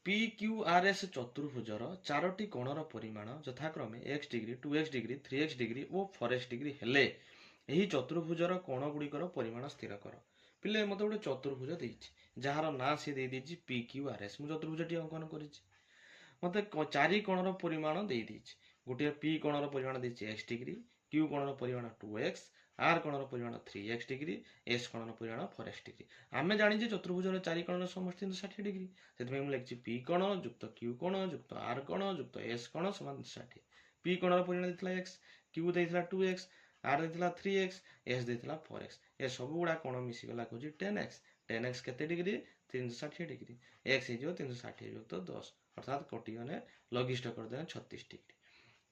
P Q R S चतुर्भुजर चारोटी कोणर परिमाण यथाक्रमे x degree 2x degree 3x degree और 4x डिग्री हेले यही चतुर्भुजर कोण गुड़िकर परिमाण स्थिर कर। पिले मत गोटे चतुर्भुज देछि जार ना सी दे देछि पी क्यू आर एस। मु चतुर्भुजटी अंकन करिछि मत चारि कोणर परिमाण दे देछि। गोटे पी कोणर परिमाण देछि x डिग्री, क्यू कोणर परिमाण 2x, आर कोणर परिमाण 3x डिग्री, एस कोणर परिमाण 4x डिग्री। आमे जानिजे चतुर्भुजर चारि कोणर समष्टि 60 डिग्री। सेतमे मु लिखछि पी कोण युक्त क्यू कोण युक्त आर कोण युक्त एस कोण समान 60। पी कोणर परिमाण देथिला x, क्यू देथिला 2x, आर देथिला 3x, एस देथिला 4x। ए सब गुडा कोण मिसी गला कोछि 10x। 10x केते डिग्री 360 डिग्री। x हे जो 360 युक्त 10 अर्थात कटि गने लघिष्ठ कर देना 36 डिग्री।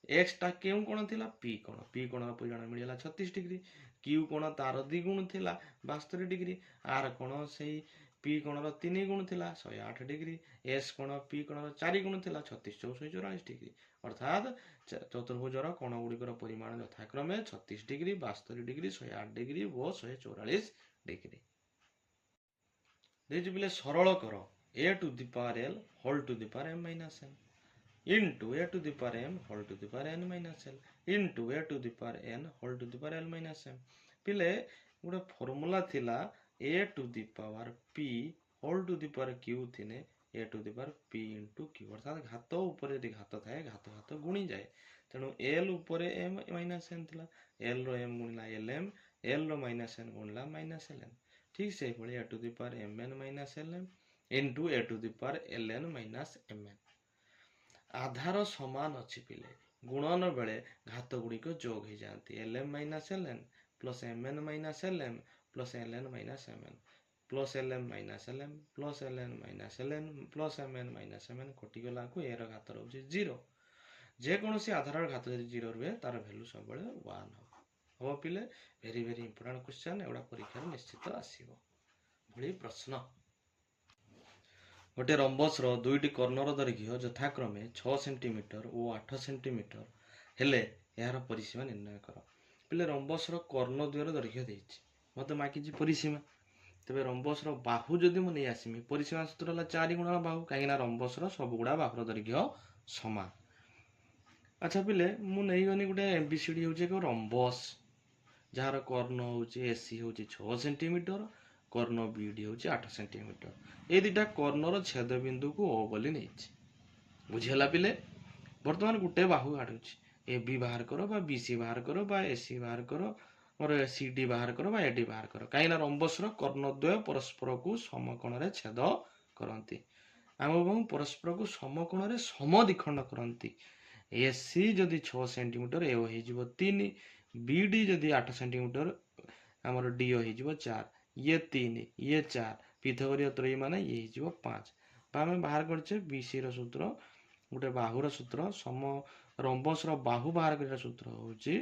एक्स टा केउ कोण थिला पी कोण। पी कोण परिमाण मिलला 36 डिग्री। क्यू कोण तार द्विगुण थिला 72 डिग्री। आर कोण सेही पी कोणर 3 गुण थिला 108 डिग्री। एस कोण पी कोणर 4 गुण थिला 36 64 44 डिग्री। अर्थात चतुर्भुजर कोण गुड़िकर परिमाण यथाक्रमे 36 डिग्री 72 डिग्री 108 डिग्री और 144 डिग्री। देखिए पिले सरल कर a to the power l whole to the power m minus n into a to the power m whole to the power n minus l into a to the power n whole to the power l minus m। पिले गोटे formula थिला a to the power p whole to the power q थिने a to the power p into q अर्थात घात ऊपर यदि घात थाए घात घात गुणी जाए तेणु l ऊपर m minus n थिला l रो m गुणिला lm l रो minus n गुणिला minus ln। ठीक से भली a to the power mn minus lm into a to the power ln minus mn। आधार समान अच्छी पिले गुणन बेले घात गुड़िक जोग हो जाती lm minus ln plus mn minus lm plus ln minus mn plus lm minus lm plus ln minus ln plus mn minus mn कटिगला को ए घात रोचे 0। जेकोसी आधार घात जब 0 रुहे तार भैल्यू सब 1 हम पिले वेरी वेरी इंपोर्टेंट क्वेश्चन एगुड़ा परीक्षा निश्चित आसीबो। भली प्रश्न गोटे रंबस दुईटी कर्णर दैर्घ्य यथाक्रमे 6 सेंटीमीटर और 8 सेंटीमीटर हेले यार परिसीमा निर्णय कर। पिले रंबस कर्ण द्वयर दैर्घ्य देछि मत मागिछि परिसीमा तेबे रंबस बाहु जदि मु नहीं आसीमी परिसीमा सूत्र होला 4 गुणा बाहु कहीं रंबस सब गुड़ा बाहुर दैर्घ्य समान। अच्छा पिले मु नहीं गनी गोटे एबीसीडी होचे को रंबस जार कर्ण होचे एसी होचे 6 सेंटीमीटर कर्ण बीडी होचे 8 सेंटीमीटर। ए दुटा कर्णर छेद बिंदु को ओ बोली नहीं बुझेला पिले। वर्तमान गोटे बाहु काटुची ए बी बाहर करो बा बीसी बाहर करो बा एसी बाहर करो और सी डी बाहर करो बा एडी बाहर करो कहीं रंबस कर्णद्वय परस्पर को समकोण रे छेद करती आम परस्पर को समकोण रे समद्विखंड करती। एसी जदि 6 सेंटीमीटर ए हो 3 बीडी जदि 8 सेंटीमीटर आमर डी हो 4 ये 3 ये 4 पिथागोरीय त्रयी माने ये हो 5 आम बाहर करछे बीसी रो सूत्र गोटे बाहुर सूत्र सम रंबस बाहु बाहर कर सूत्र होची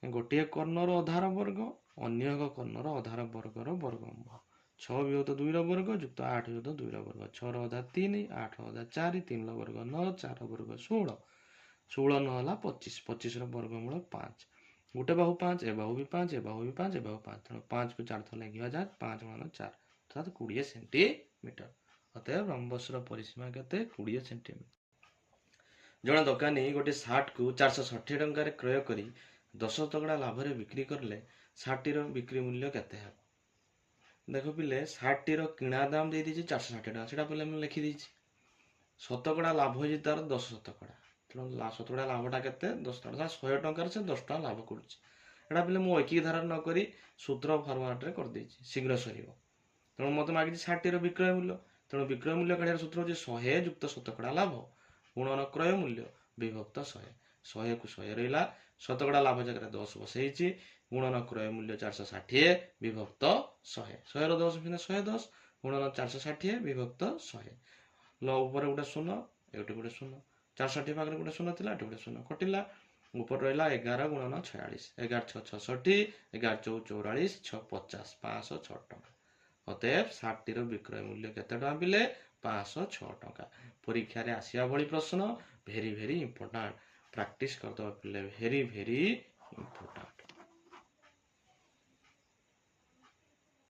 गोटे कर्णर अधार वर्ग अन्य एक कर्णर अधार वर्गर वर्गमूल 6 विभक्त 2 वर्ग युक्त 8 विभक्त 2 वर्ग 6 अधा 3 8 अधा 4 3 वर्ग 9 4 वर्ग 16 16 नहला 25 25 वर्गमूल 5 गोटे बाहु 5 ए बाहु भी 5 ए बाहु भी 5 ए बाहु 5 तेणु 5 को 4 थर लगे 5 मान 4 अर्थात 20 सेंटीमीटर। अतएव रंबस परिसीमा केते 20 सेंटीमीटर। जड़े दोकानी गोटे सार्ट को 460 टंकार क्रय करी 10 शतकड़ा लाभ बिक्री करले सार्ट बिक्री मूल्य केते है। देख पिले सार्ट किणा दाम दे दीजिए 460 टका से पे लिखी दीजिए शतकड़ा लाभ हो तार 10 शतकड़ा तेणु शतकड़ा लाभटा के 10 टका 100 टंकार से 10 टका लाभ करुँचा पे मुझे ऐकिक धारा नक सूत्र फर्माट कर शीघ्र सर तेणु मत मागिଛି 60 विक्रय मूल्य तेणु विक्रय मूल्य काढ़ सूत्र हो 100 युक्त शतकड़ा लाभ गुणन क्रय मूल्य विभक्त 100 100 को 100 रहा शतकड़ा लाभ जगह 10 बसई गुणन क्रय मूल्य 460 विभक्त 100 100 10 फिर 110 गुणन 460 विभक्त 100 ल ऊपर गोटे शून्य एटे गोटे शून्य 460 पाखे गोटे शून्य था गोटे शून्य कटिला ऊपर रहा 11 गुणन 46 11 6 66 11 4 44 6 50 506 टका। अतएव सार्ट विक्रय मूल्य केते टका पिले 506 टका। परीक्षा रे आसिया भली प्रश्न भेरी भेरी इंपोर्टेंट प्रैक्टिस करदो पिले भेरी भेरी इंपोर्टेंट।